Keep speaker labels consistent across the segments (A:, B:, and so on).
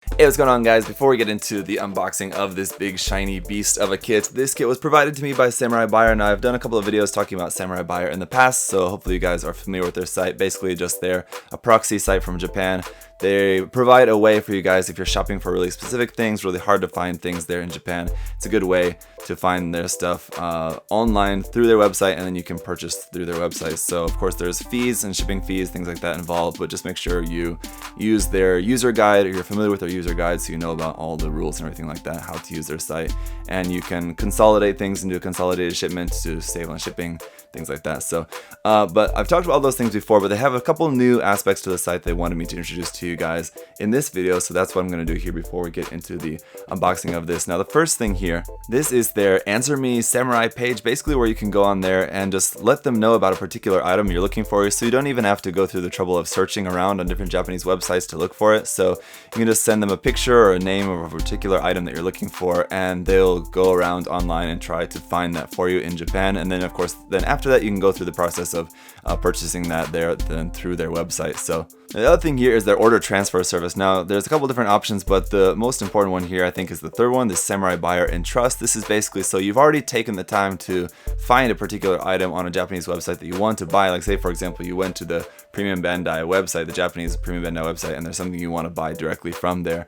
A: Hey, what's going on, guys? Before we get into the unboxing of this big shiny beast of a kit, this kit was provided to me by Samurai Buyer. Now, I've done a couple of videos talking about Samurai Buyer in the past, so hopefully you guys are familiar with their site. Basically just a proxy site from Japan. They provide a way for you guys, if you're shopping for really specific things, really hard to find things there in Japan. It's a good way to find their stuff online through their website, and then you can purchase through their website. So of course there's fees and shipping fees, things like that involved, but just make sure you use their user guide, or you're familiar with their user guide so you know about all the rules and everything like that, how to use their site. And you can consolidate things into a consolidated shipment to save on shipping, things like that. So, but I've talked about all those things before, but they have a couple new aspects to the site they wanted me to introduce to you guys in this video, so that's what I'm going to do here before we get into the unboxing of this. Now, the first thing here, this is their Answer Me Samurai page, basically where you can go on there and just let them know about a particular item you're looking for, so you don't even have to go through the trouble of searching around on different Japanese websites to look for it. So you can just send them a picture or a name of a particular item that you're looking for, and they'll go around online and try to find that for you in Japan. And then of course, then after that you can go through the process of purchasing that there then through their website. So the other thing here is their order transfer service. Now, there's a couple different options, but the most important one here, I think, is the third one, the Samurai Buyer Entrust. This is basically so you've already taken the time to find a particular item on a Japanese website that you want to buy. Like, say, for example, you went to the Premium Bandai website, the Japanese Premium Bandai website, and there's something you want to buy directly from there.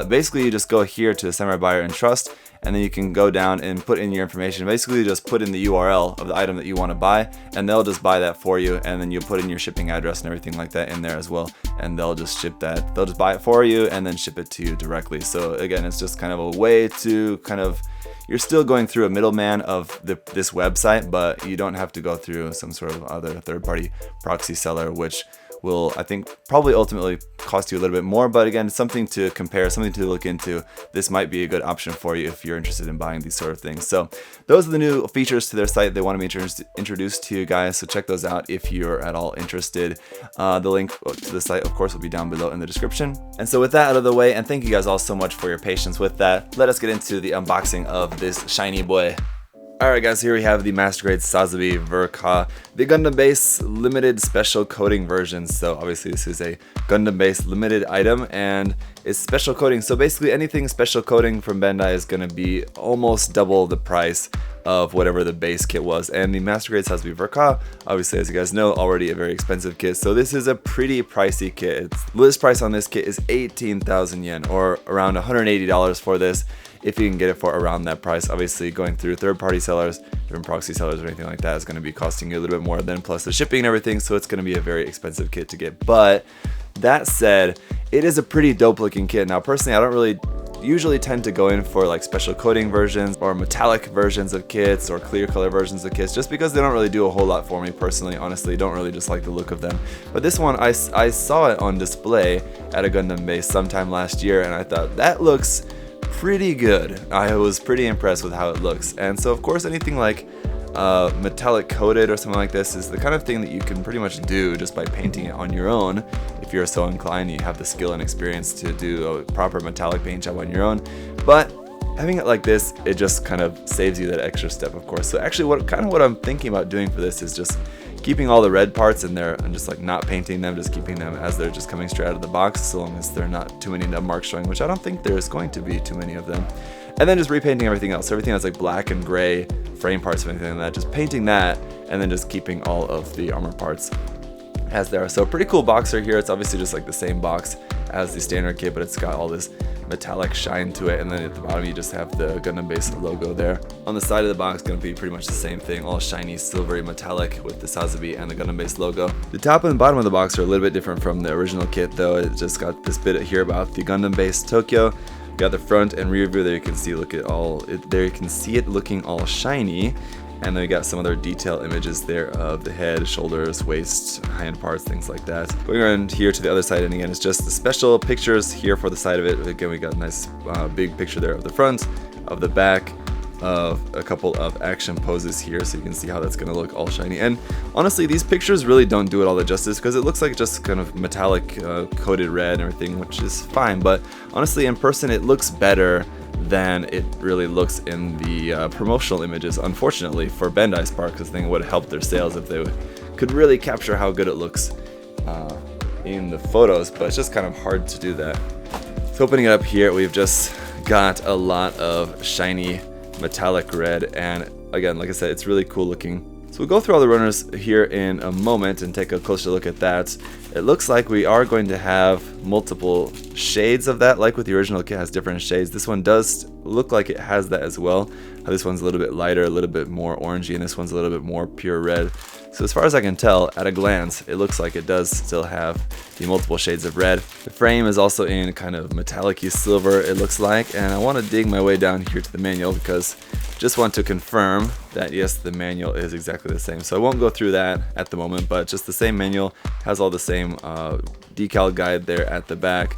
A: Basically, you just go here to the Samurai Buyer Entrust, and then you can go down and put in your information. Basically, just put in the URL of the item that you want to buy, and they'll just buy that for you, and then you put in your shipping address and everything like that in there as well, and they'll just ship that. They'll just buy it for you and then ship it to you directly. So again, it's just kind of a way to you're still going through a middleman of this website, but you don't have to go through some sort of other third-party proxy seller, which will, I think, probably ultimately cost you a little bit more. But again, something to compare, something to look into. This might be a good option for you if you're interested in buying these sort of things. So those are the new features to their site they wanted me to introduce to you guys. So check those out if you're at all interested. The link to the site, of course, will be down below in the description. And so with that out of the way, and thank you guys all so much for your patience with that, let us get into the unboxing of this shiny boy. Alright guys, here we have the Master Grade Sazabi Ver.Ka, the Gundam base limited special coating version. So obviously this is a Gundam base limited item, and it's special coating. So basically anything special coating from Bandai is going to be almost double the price of whatever the base kit was. And the Master Grade Sazabi Ver.Ka, obviously, as you guys know, already a very expensive kit. So this is a pretty pricey kit. List price on this kit is 18,000 yen, or around $180 for this, if you can get it for around that price. Obviously, going through third-party sellers, different proxy sellers or anything like that is going to be costing you a little bit more than plus the shipping and everything, so it's going to be a very expensive kit to get. But that said, it is a pretty dope looking kit. Now personally, I don't really usually tend to go in for like special coating versions or metallic versions of kits or clear color versions of kits, just because they don't really do a whole lot for me personally. Honestly, don't really just like the look of them. But this one, I saw it on display at a Gundam base sometime last year, and I thought that looks pretty good. I was pretty impressed with how it looks. And so of course anything like metallic coated or something like this is the kind of thing that you can pretty much do just by painting it on your own. If you're so inclined, you have the skill and experience to do a proper metallic paint job on your own. But having it like this, it just kind of saves you that extra step, of course. So actually what I'm thinking about doing for this is just keeping all the red parts in there and just like not painting them, just keeping them as they're just coming straight out of the box, so long as there are not too many nub marks showing, which I don't think there's going to be too many of them. And then just repainting everything else, everything that's like black and gray frame parts or anything like that, just painting that, and then just keeping all of the armor parts as they are. So pretty cool boxer here. It's obviously just like the same box as the standard kit, but it's got all this metallic shine to it, and then at the bottom you just have the Gundam base logo there. On the side of the box, going to be pretty much the same thing, all shiny, silvery, metallic with the Sazabi and the Gundam base logo. The top and the bottom of the box are a little bit different from the original kit though. It just got this bit here about the Gundam base Tokyo. You got the front and rear view there. You can see there you can see it looking all shiny. And then we got some other detail images there of the head, shoulders, waist, hand parts, things like that. Going around here to the other side, and again, it's just the special pictures here for the side of it. Again, we got a nice big picture there of the front, of the back, of a couple of action poses here, so you can see how that's going to look all shiny. And honestly, these pictures really don't do it all the justice, because it looks like just kind of metallic coated red and everything, which is fine. But honestly, in person, it looks better than it really looks in the promotional images, unfortunately, for Bandai's part, because I think it would help their sales if they could really capture how good it looks in the photos, but it's just kind of hard to do that. So opening it up here, we've just got a lot of shiny metallic red, and again, like I said, it's really cool looking. So we'll go through all the runners here in a moment and take a closer look at that. It looks like we are going to have multiple shades of that, like with the original kit has different shades. This one does look like it has that as well. This one's a little bit lighter, a little bit more orangey, and this one's a little bit more pure red. So as far as I can tell, at a glance, it looks like it does still have the multiple shades of red. The frame is also in kind of metallic-y silver, it looks like, and I want to dig my way down here to the manual because I just want to confirm that yes, the manual is exactly the same. So I won't go through that at the moment, but just the same manual, has all the same decal guide there at the back,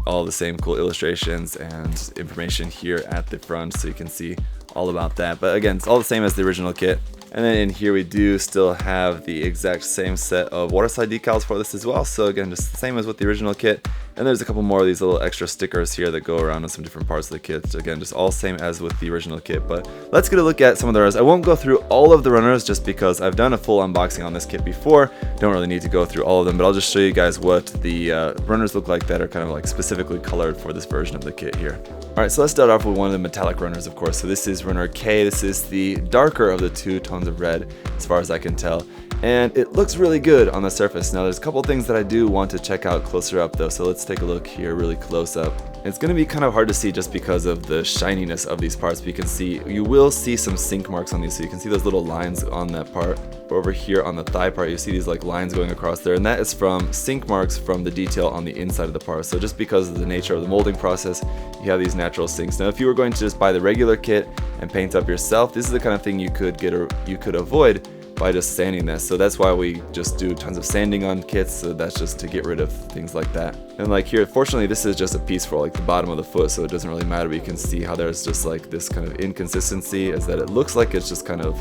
A: all the same cool illustrations and information here at the front, so you can see all about that. But again, it's all the same as the original kit. And then in here we do still have the exact same set of waterside decals for this as well. So again, just the same as with the original kit. And there's a couple more of these little extra stickers here that go around on some different parts of the kit. So again, just all same as with the original kit. But let's get a look at some of the runners. I won't go through all of the runners just because I've done a full unboxing on this kit before. Don't really need to go through all of them, but I'll just show you guys what the runners look like that are kind of like specifically colored for this version of the kit here. Alright, so let's start off with one of the metallic runners, of course. So this is runner K. This is the darker of the two tones of red, as far as I can tell. And it looks really good on the surface. Now there's a couple things that I do want to check out closer up though, so let's take a look here really close up. It's going to be kind of hard to see just because of the shininess of these parts, but you will see some sink marks on these, so you can see those little lines on that part. Over here on the thigh part, you see these like lines going across there, and that is from sink marks from the detail on the inside of the part. So just because of the nature of the molding process, you have these natural sinks. Now if you were going to just buy the regular kit and paint up yourself, this is the kind of thing you could avoid by just sanding this. So that's why we just do tons of sanding on kits, so that's just to get rid of things like that. And like here, fortunately this is just a piece for like the bottom of the foot, so it doesn't really matter, but you can see how there's just like this kind of inconsistency, is that it looks like it's just kind of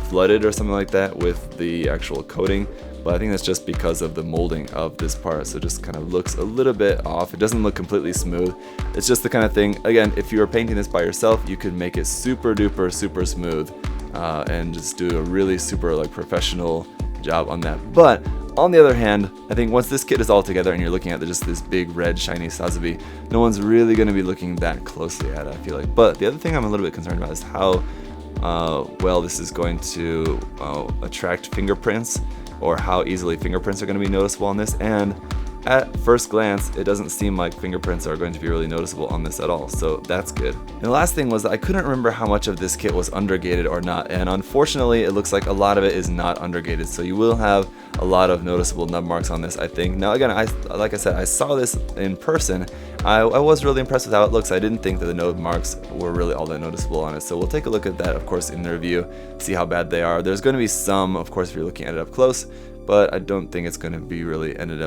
A: flooded or something like that with the actual coating, but I think that's just because of the molding of this part, so it just kind of looks a little bit off. It doesn't look completely smooth. It's just the kind of thing, again, if you were painting this by yourself, you could make it super duper super smooth and just do a really super like professional job on that. But on the other hand, I think once this kit is all together and you're looking at just this big red shiny Sazabi, no one's really going to be looking that closely at it, I feel like. But the other thing I'm a little bit concerned about is how well this is going to attract fingerprints, or how easily fingerprints are going to be noticeable on this. And at first glance, it doesn't seem like fingerprints are going to be really noticeable on this at all, so that's good. And the last thing was that I couldn't remember how much of this kit was undergated or not, and unfortunately it looks like a lot of it is not undergated, so you will have a lot of noticeable nub marks on this, I think. Now again, like I said, I saw this in person. I was really impressed with how it looks. I didn't think that the nub marks were really all that noticeable on it, so we'll take a look at that, of course, in the review, see how bad they are. There's going to be some, of course, if you're looking at it up close, but I don't think it's going to be really ending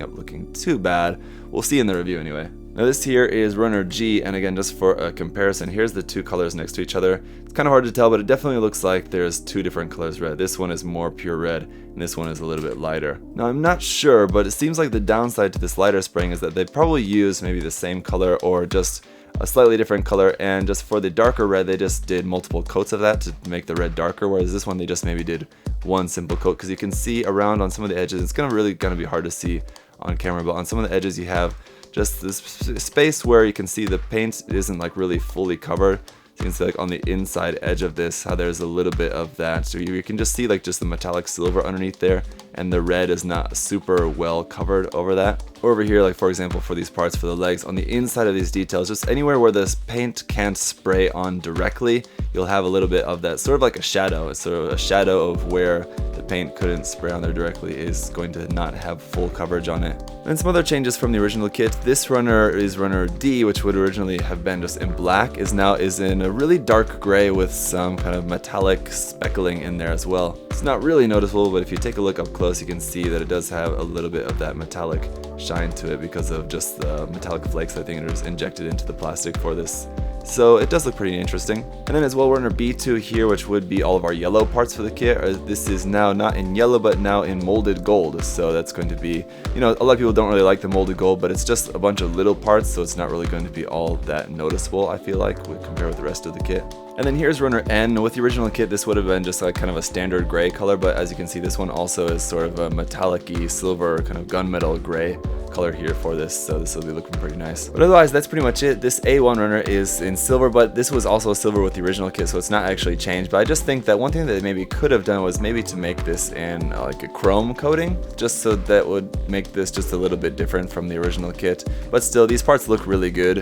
A: up looking too bad. We'll see in the review anyway. Now this here is runner G, and again, just for a comparison, here's the two colors next to each other. It's kind of hard to tell, but it definitely looks like there's two different colors red. This one is more pure red, and this one is a little bit lighter. Now I'm not sure, but it seems like the downside to this lighter spraying is that they probably use maybe the same color or just a slightly different color, and just for the darker red they just did multiple coats of that to make the red darker, whereas this one they just maybe did one simple coat, because you can see around on some of the edges, it's really gonna be hard to see on camera, but on some of the edges you have just this space where you can see the paint isn't like really fully covered. So you can see like on the inside edge of this how there's a little bit of that, so you can just see like just the metallic silver underneath there, and the red is not super well covered over that. Over here, like for example for these parts for the legs, on the inside of these details, just anywhere where this paint can't spray on directly, you'll have a little bit of that, sort of like a shadow. It's sort of a shadow of where the paint couldn't spray on there directly is going to not have full coverage on it. And some other changes from the original kit. This runner is runner D, which would originally have been just in black, is in a really dark gray with some kind of metallic speckling in there as well. It's not really noticeable, but if you take a look up close, you can see that it does have a little bit of that metallic shine to it because of just the metallic flakes I think are just injected into the plastic for this. So it does look pretty interesting. And then as well, runner B2 here, which would be all of our yellow parts for the kit. This is now not in yellow, but now in molded gold. So that's going to be, you know, a lot of people don't really like the molded gold, but it's just a bunch of little parts, so it's not really going to be all that noticeable, I feel like, compared with the rest of the kit. And And then here's runner N. With the original kit, this would have been just like kind of a standard gray color, but as you can see, this one also is sort of a metallic-y silver kind of gunmetal gray color here for this, so this will be looking pretty nice. But otherwise, that's pretty much it. This A1 runner is in silver, but this was also silver with the original kit, so it's not actually changed. But I just think that one thing that they maybe could have done was maybe to make this in like a chrome coating, just so that would make this just a little bit different from the original kit. But still, these parts look really good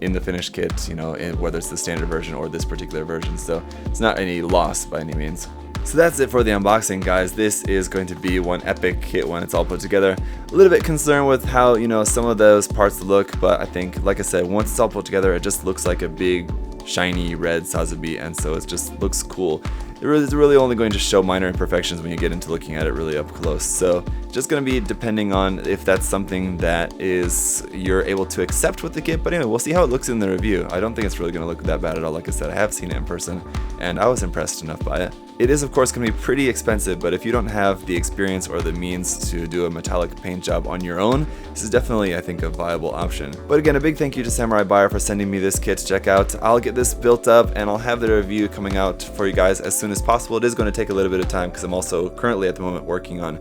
A: in the finished kit, you know, whether it's the standard version or this particular version, so it's not any loss by any means. So that's it for the unboxing, guys. This is going to be one epic kit when it's all put together. A little bit concerned with how, you know, some of those parts look, but I think, like I said, once it's all put together, it just looks like a big, shiny red Sazabi, and so it just looks cool. It's really only going to show minor imperfections when you get into looking at it really up close. So just going to be depending on if that's something that you're able to accept with the kit. But anyway, we'll see how it looks in the review. I don't think it's really going to look that bad at all. Like I said, I have seen it in person, and I was impressed enough by it. It is, of course, going to be pretty expensive, but if you don't have the experience or the means to do a metallic paint job on your own, this is definitely, I think, a viable option. But again, a big thank you to Samurai Buyer for sending me this kit to check out. I'll get this built up, and I'll have the review coming out for you guys as soon as possible. It is going to take a little bit of time because I'm also currently at the moment working on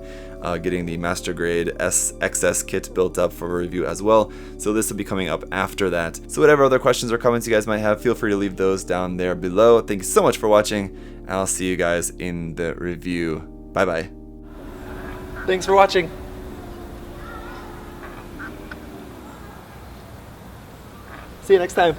A: getting the Master Grade XS kit built up for a review as well. So this will be coming up after that. So whatever other questions or comments you guys might have, feel free to leave those down there below. Thank you so much for watching, and I'll see you guys in the review. Bye bye. Thanks for watching. See you next time.